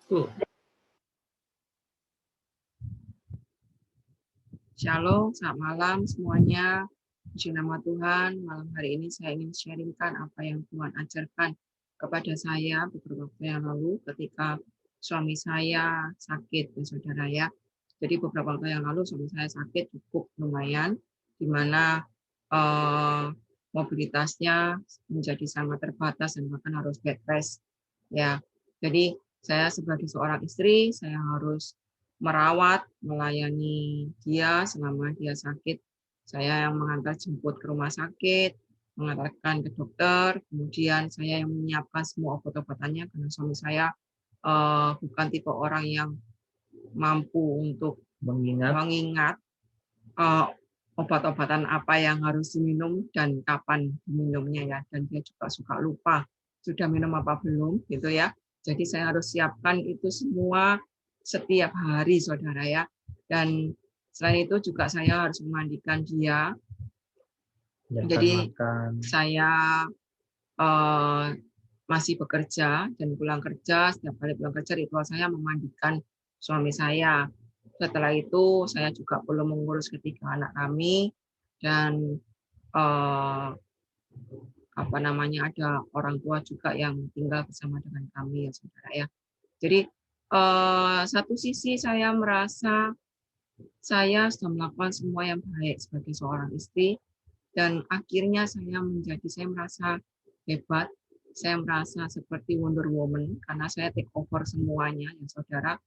Tuh. Shalom, selamat malam semuanya. Puji nama Tuhan, malam hari ini saya ingin sharingkan apa yang Tuhan ajarkan kepada saya beberapa waktu yang lalu ketika suami saya sakit, ya saudara ya. Jadi beberapa waktu yang lalu suami saya sakit cukup lumayan, di mana mobilitasnya menjadi sangat terbatas dan bahkan harus bed rest. Ya, jadi saya sebagai seorang istri, saya harus merawat, melayani dia selama dia sakit. Saya yang mengantar jemput ke rumah sakit, mengantarkan ke dokter, kemudian saya yang menyiapkan semua obat-obatannya karena suami saya bukan tipe orang yang mampu untuk mengingat obat-obatan apa yang harus diminum dan kapan diminumnya ya. Dan dia juga suka lupa sudah minum apa belum gitu ya. Jadi saya harus siapkan itu semua setiap hari saudara ya. Dan selain itu juga saya harus memandikan dia. Jadi saya masih bekerja dan pulang kerja, setiap kali pulang kerja ritual saya memandikan suami saya. Setelah itu saya juga perlu mengurus ketiga anak kami dan ada orang tua juga yang tinggal bersama dengan kami ya saudara ya. Jadi satu sisi saya merasa saya sudah melakukan semua yang baik sebagai seorang istri dan akhirnya saya merasa hebat, saya merasa seperti Wonder Woman karena saya take over semuanya ya saudara.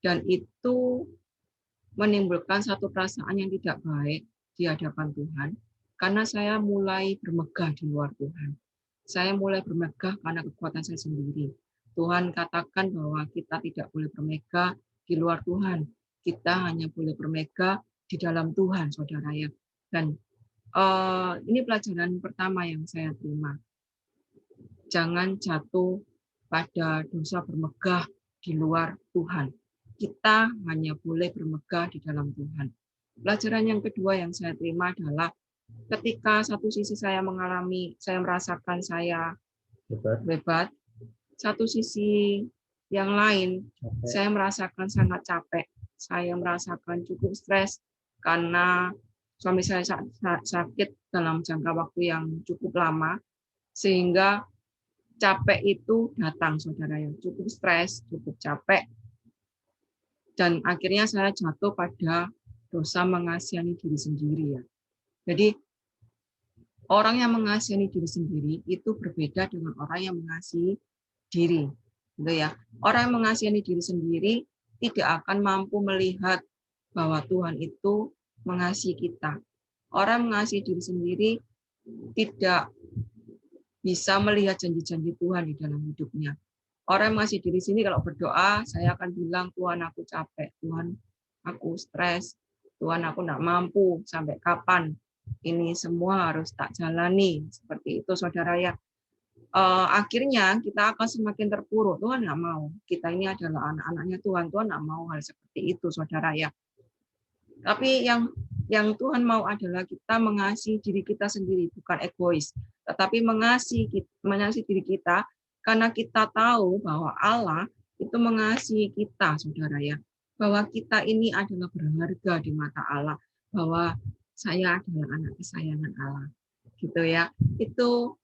Dan itu menimbulkan satu perasaan yang tidak baik di hadapan Tuhan karena saya mulai bermegah di luar Tuhan. Saya mulai bermegah karena kekuatan saya sendiri. Tuhan katakan bahwa kita tidak boleh bermegah di luar Tuhan. Kita hanya boleh bermegah di dalam Tuhan, saudara ya. Dan ini pelajaran pertama yang saya terima. Jangan jatuh pada dosa bermegah di luar Tuhan. Kita hanya boleh bermegah di dalam Tuhan. Pelajaran yang kedua yang saya terima adalah ketika satu sisi saya merasakan saya hebat, satu sisi yang lain saya merasakan sangat capek, saya merasakan cukup stres karena suami saya sakit dalam jangka waktu yang cukup lama, sehingga capek itu datang saudara yang cukup stres, cukup capek, dan akhirnya saya jatuh pada dosa mengasihani diri sendiri ya. Jadi orang yang mengasihani diri sendiri itu berbeda dengan orang yang mengasihi diri, gitu ya. Orang yang mengasihani diri sendiri tidak akan mampu melihat bahwa Tuhan itu mengasihi kita. Orang mengasihi diri sendiri tidak bisa melihat janji-janji Tuhan di dalam hidupnya. Orang yang mengasihi diri sendiri kalau berdoa, saya akan bilang, Tuhan aku capek, Tuhan aku stres, Tuhan aku tidak mampu, sampai kapan ini semua harus tak jalani. Seperti itu saudara ya. Akhirnya kita akan semakin terpuruk. Tuhan nggak mau. Kita ini adalah anak-anaknya Tuhan. Tuhan nggak mau hal seperti itu saudara ya. Tapi yang Tuhan mau adalah kita mengasihi diri kita sendiri, bukan egois, tetapi mengasihi diri kita karena kita tahu bahwa Allah itu mengasihi kita, saudara ya. Bahwa kita ini adalah berharga di mata Allah, bahwa saya adalah anak kesayangan Allah. Gitu ya. Itu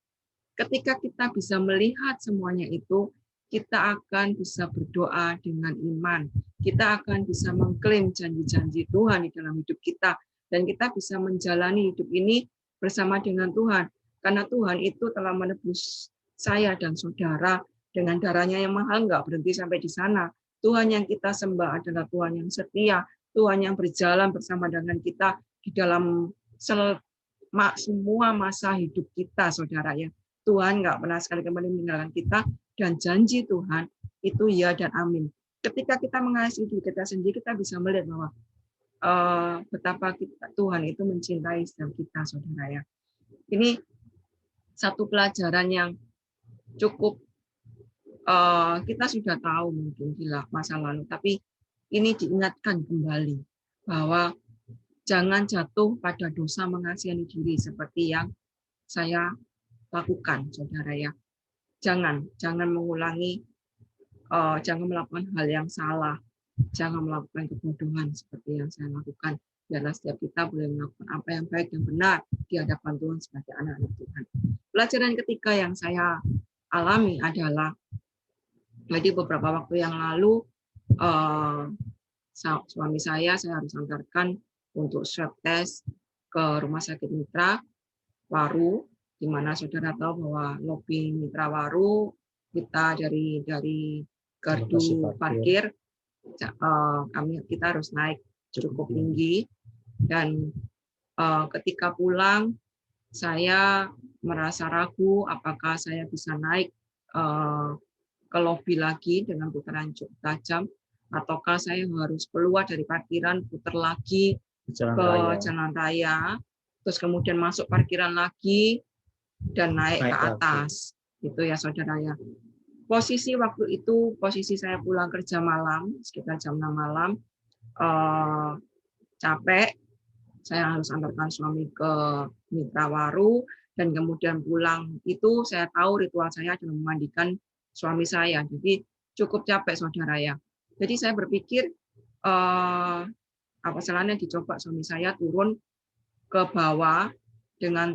ketika kita bisa melihat semuanya itu, kita akan bisa berdoa dengan iman. Kita akan bisa mengklaim janji-janji Tuhan di dalam hidup kita. Dan kita bisa menjalani hidup ini bersama dengan Tuhan. Karena Tuhan itu telah menebus saya dan saudara dengan darahnya yang mahal, nggak berhenti sampai di sana. Tuhan yang kita sembah adalah Tuhan yang setia, Tuhan yang berjalan bersama dengan kita di dalam semua masa hidup kita, saudara ya. Tuhan nggak pernah sekali-kali meninggalkan kita, dan janji Tuhan itu ya dan amin. Ketika kita mengasihi diri kita sendiri, kita bisa melihat bahwa betapa Tuhan itu mencintai setiap kita, saudara ya. Ini satu pelajaran yang cukup kita sudah tahu mungkin di masa lalu, tapi ini diingatkan kembali bahwa jangan jatuh pada dosa mengasihani diri seperti yang saya lakukan, saudara ya. Jangan mengulangi jangan melakukan hal yang salah, jangan melakukan kebodohan seperti yang saya lakukan. Biarlah setiap kita boleh melakukan apa yang baik dan benar di hadapan Tuhan sebagai anak-anak Tuhan. Pelajaran ketiga yang saya alami adalah, jadi beberapa waktu yang lalu suami saya harus antarkan untuk swab test ke Rumah Sakit Mitra Waru, di mana saudara tahu bahwa lobi Mitra Waru kita dari gardu parkir kita harus naik cukup tinggi, dan ketika pulang saya merasa ragu apakah saya bisa naik ke lobi lagi dengan putaran cukup tajam, ataukah saya harus keluar dari parkiran, putar lagi ke jalan raya, terus kemudian masuk parkiran lagi dan naik ke atas. Gitu ya saudara ya. Posisi waktu itu, posisi saya pulang kerja malam, sekitar jam 6 malam, capek, saya harus antarkan suami ke Mitra Waru, dan kemudian pulang itu saya tahu ritual saya adalah memandikan suami saya. Jadi cukup capek saudara ya. Jadi saya berpikir apa salahnya dicoba suami saya turun ke bawah dengan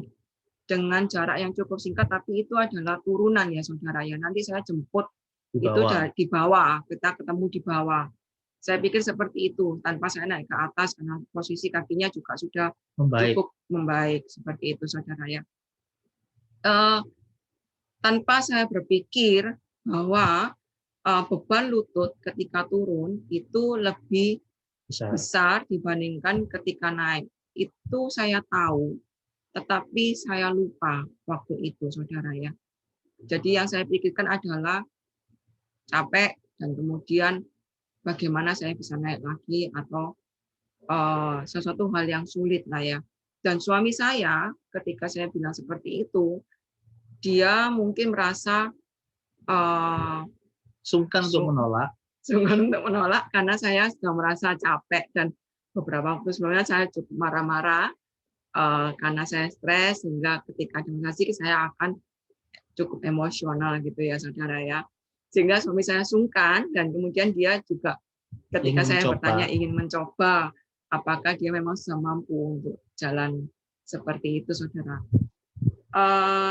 jarak yang cukup singkat, tapi itu adalah turunan ya saudara ya. Nanti saya jemput itu di bawah, kita ketemu di bawah. Saya pikir seperti itu, tanpa saya naik ke atas karena posisi kakinya juga sudah cukup membaik seperti itu saudara ya. Tanpa saya berpikir bahwa beban lutut ketika turun itu lebih besar dibandingkan ketika naik. Itu saya tahu, tetapi saya lupa waktu itu saudara ya. Jadi yang saya pikirkan adalah capek dan kemudian bagaimana saya bisa naik lagi, atau sesuatu hal yang sulit lah ya. Dan suami saya ketika saya bilang seperti itu, dia mungkin merasa sungkan untuk menolak karena saya sudah merasa capek, dan beberapa waktu sebelumnya saya cukup marah-marah karena saya stres, sehingga ketika demonstrasi saya akan cukup emosional gitu ya saudara ya, sehingga suami saya sungkan, dan kemudian dia juga ketika saya bertanya ingin mencoba apakah dia memang sudah mampu untuk jalan seperti itu saudara.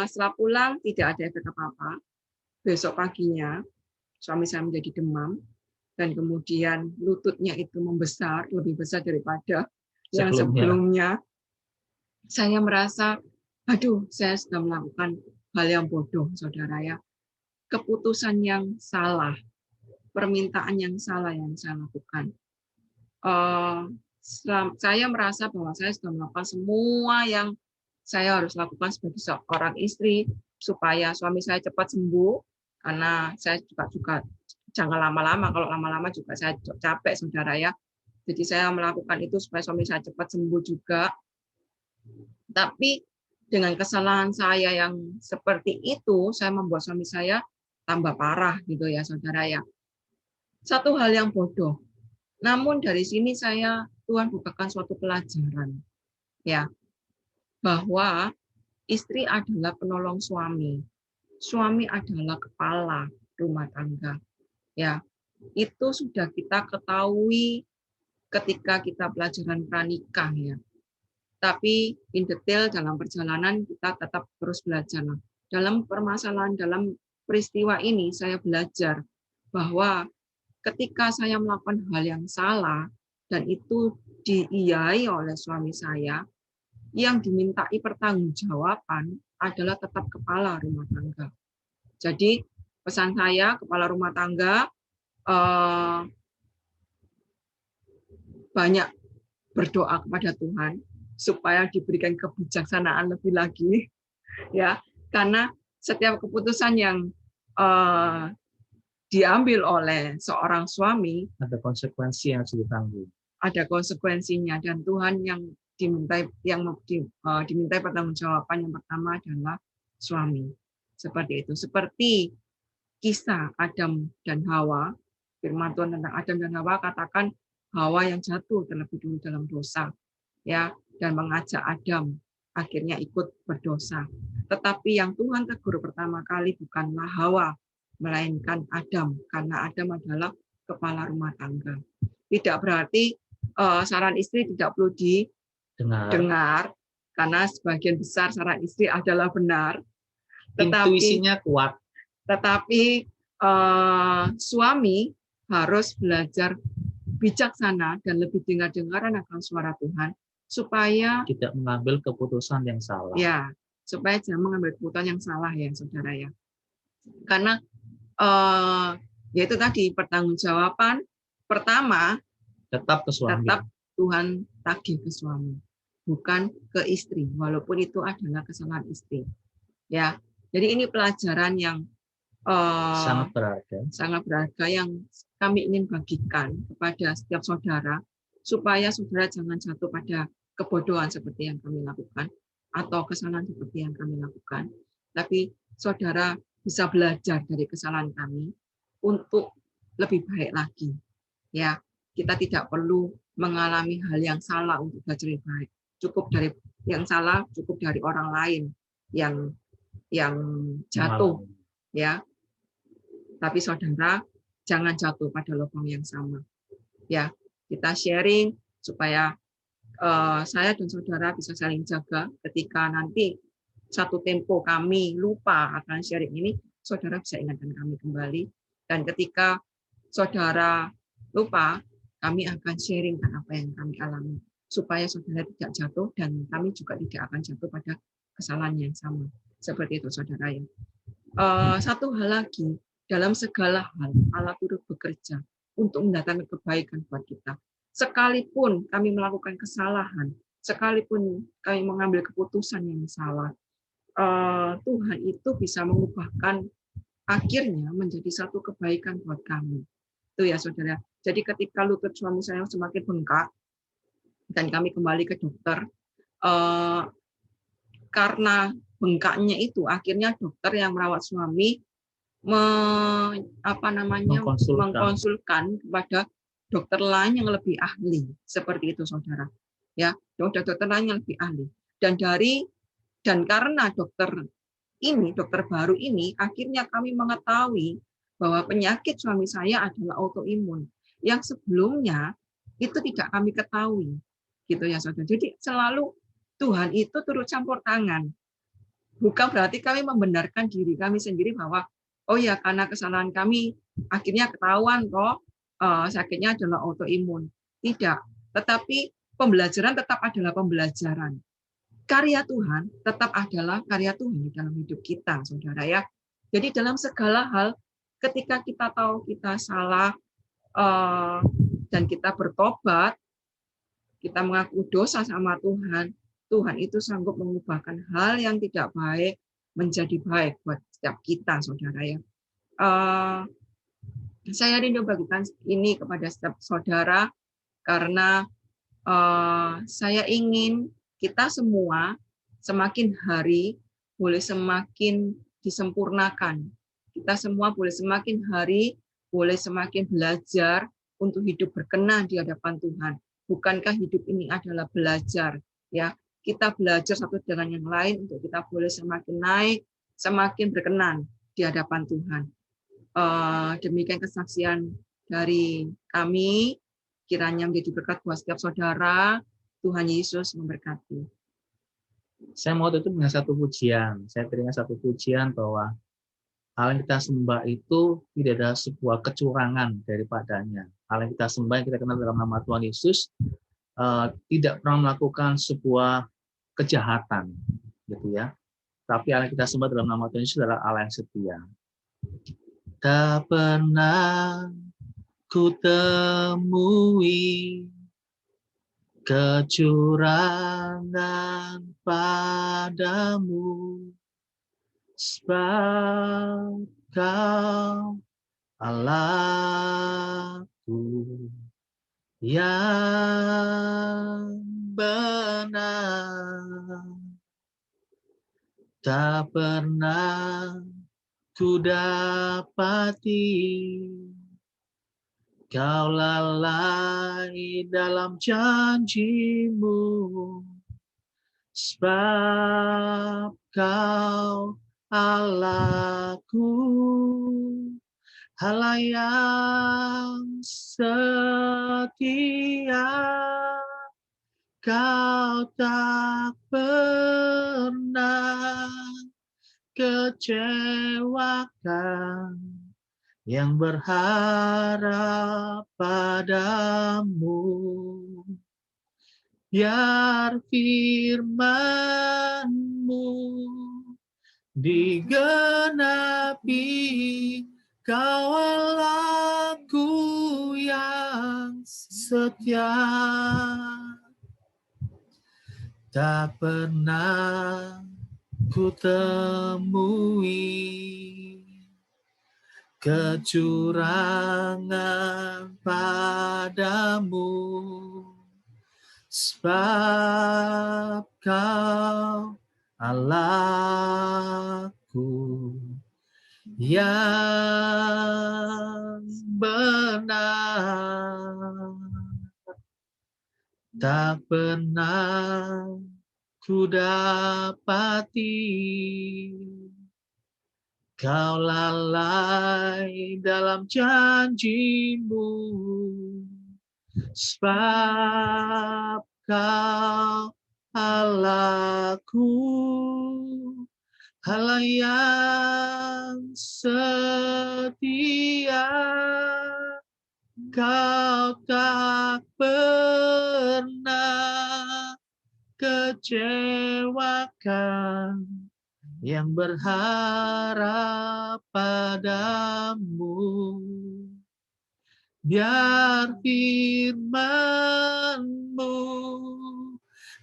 Setelah pulang tidak ada efek apa-apa. Besok paginya suami saya menjadi demam, dan kemudian lututnya itu membesar, lebih besar daripada yang sebelumnya. Saya merasa, aduh, saya sudah melakukan hal yang bodoh, saudara ya. Keputusan yang salah, permintaan yang salah yang saya lakukan. Saya merasa bahwa saya sudah melakukan semua yang saya harus lakukan sebagai seorang istri supaya suami saya cepat sembuh, karena saya juga jangan lama-lama, kalau lama-lama juga saya capek saudara ya. Jadi saya melakukan itu supaya suami saya cepat sembuh juga. Tapi dengan kesalahan saya yang seperti itu, saya membuat suami saya tambah parah gitu ya saudara ya. Satu hal yang bodoh. Namun dari sini Tuhan bukakan suatu pelajaran ya, bahwa istri adalah penolong suami. Suami adalah kepala rumah tangga. Ya, itu sudah kita ketahui ketika kita pelajaran pranikah ya. Tapi in detail dalam perjalanan kita tetap terus belajar. Dalam permasalahan, dalam peristiwa ini saya belajar bahwa ketika saya melakukan hal yang salah dan itu diiyai oleh suami saya, yang dimintai pertanggungjawaban adalah tetap kepala rumah tangga. Jadi pesan saya, kepala rumah tangga, banyak berdoa kepada Tuhan supaya diberikan kebijaksanaan lebih lagi ya, karena setiap keputusan yang diambil oleh seorang suami ada konsekuensi yang harus ditanggung. Ada konsekuensinya, dan Tuhan yang dimintai pertanggungjawaban yang pertama adalah suami. Seperti itu. Seperti kisah Adam dan Hawa, firman Tuhan tentang Adam dan Hawa katakan Hawa yang jatuh terlebih dulu dalam dosa, ya, dan mengajak Adam akhirnya ikut berdosa. Tetapi yang Tuhan tegur pertama kali bukanlah Hawa, melainkan Adam, karena Adam adalah kepala rumah tangga. Tidak berarti saran istri tidak perlu didengar, karena sebagian besar saran istri adalah benar. Intuisinya kuat. Tetapi suami harus belajar bijaksana dan lebih dengar-dengaran akan suara Tuhan, supaya tidak mengambil keputusan yang salah. Ya, supaya jangan mengambil keputusan yang salah ya, saudara ya. Karena yaitu tadi pertanggungjawaban pertama tetap ke suami. Tetap Tuhan tagih ke suami, bukan ke istri, walaupun itu adalah kesalahan istri. Ya, jadi ini pelajaran yang sangat berharga yang kami ingin bagikan kepada setiap saudara, supaya saudara jangan jatuh pada kebodohan seperti yang kami lakukan atau kesalahan seperti yang kami lakukan, tapi saudara bisa belajar dari kesalahan kami untuk lebih baik lagi. Ya, kita tidak perlu mengalami hal yang salah untuk belajar lebih baik. Cukup dari yang salah, cukup dari orang lain yang jatuh, ya. Tapi saudara jangan jatuh pada lubang yang sama. Ya, kita sharing supaya saya dan saudara bisa saling jaga. Ketika nanti satu tempo kami lupa akan sharing ini, saudara bisa ingatkan kami kembali. Dan ketika saudara lupa, kami akan sharingkan apa yang kami alami, supaya saudara tidak jatuh dan kami juga tidak akan jatuh pada kesalahan yang sama. Seperti itu, saudara ya. Satu hal lagi, dalam segala hal Allah turut bekerja untuk mendatangkan kebaikan buat kita. Sekalipun kami melakukan kesalahan, sekalipun kami mengambil keputusan yang salah, Tuhan itu bisa mengubahkan akhirnya menjadi satu kebaikan buat kami. Itu ya saudara. Jadi ketika lutut suami saya semakin bengkak dan kami kembali ke dokter, karena bengkaknya itu akhirnya dokter yang merawat suami mengkonsulkan kepada dokter lain yang lebih ahli, seperti itu saudara. Ya, dokter lain yang lebih ahli. Dan karena dokter baru ini, akhirnya kami mengetahui bahwa penyakit suami saya adalah autoimun yang sebelumnya itu tidak kami ketahui, gitu ya saudara. Jadi selalu Tuhan itu turut campur tangan. Bukan berarti kami membenarkan diri kami sendiri bahwa oh ya, karena kesalahan kami akhirnya ketahuan kok sakitnya adalah autoimun. Tidak, tetapi pembelajaran tetap adalah pembelajaran. Karya Tuhan tetap adalah karya Tuhan di dalam hidup kita, saudara ya. Jadi dalam segala hal, ketika kita tahu kita salah dan kita bertobat, kita mengaku dosa sama Tuhan, Tuhan itu sanggup mengubahkan hal yang tidak baik menjadi baik buat setiap kita, saudara ya. Saya rindu bagikan ini kepada setiap saudara karena saya ingin kita semua semakin hari boleh semakin disempurnakan. Kita semua boleh semakin hari boleh semakin belajar untuk hidup berkenan di hadapan Tuhan. Bukankah hidup ini adalah belajar, ya? Kita belajar satu dengan yang lain untuk kita boleh semakin naik, semakin berkenan di hadapan Tuhan. Demikian kesaksian dari kami, kiranya menjadi berkat buat setiap saudara. Tuhan Yesus memberkati. Saya mau tutup dengan satu pujian. Saya teringat satu pujian bahwa hal yang kita sembah itu tidak ada sebuah kecurangan daripadanya. Hal yang kita sembah, yang kita kenal dalam nama Tuhan Yesus, tidak pernah melakukan sebuah kejahatan, gitu ya. Tapi Allah yang kita sembah dalam nama Tuhan Yesus adalah Allah yang setia. Tak pernah ku temui kecurangan padamu, sebab Kau Allahku yang benar. Tak pernah ku dapati Kau lalai dalam janjimu, sebab Kau Allahku, Allah yang setia, Kau tak pernah kecewakan yang berharap padamu. Biar firman-Mu digenapi, Kau Allahku yang setia. Tak pernah ku temui kecurangan padamu, sebab Kau Allahku yang benar. Tak pernah ku dapati Kau lalai dalam janji-Mu, sebab Kau Allahku, Allah yang setia. Kau tak pernah kecewakan yang berharap padamu. Biar firman-Mu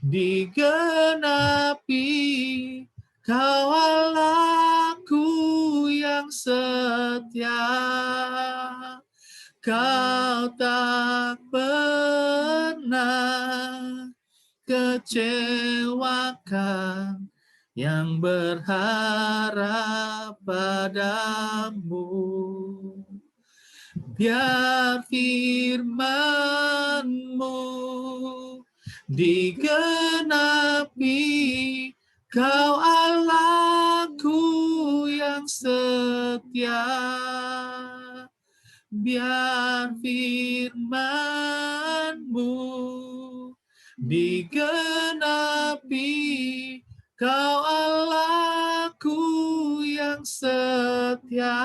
digenapi, Kau Allahku yang setia. Kau tak pernah kecewakan yang berharap padamu. Biar firman-Mu digenapi, Kau Allahku yang setia. Biar firman-Mu digenapi, Kau Allahku yang setia.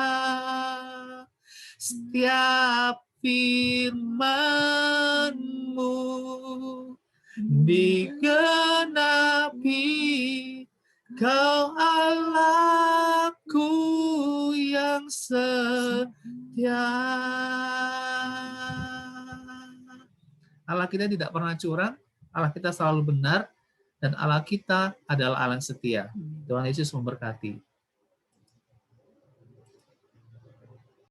Setiap firman-Mu digenapi, Kau Allahku yang setia. Allah kita tidak pernah curang, Allah kita selalu benar, dan Allah kita adalah Allah yang setia. Tuhan Yesus memberkati.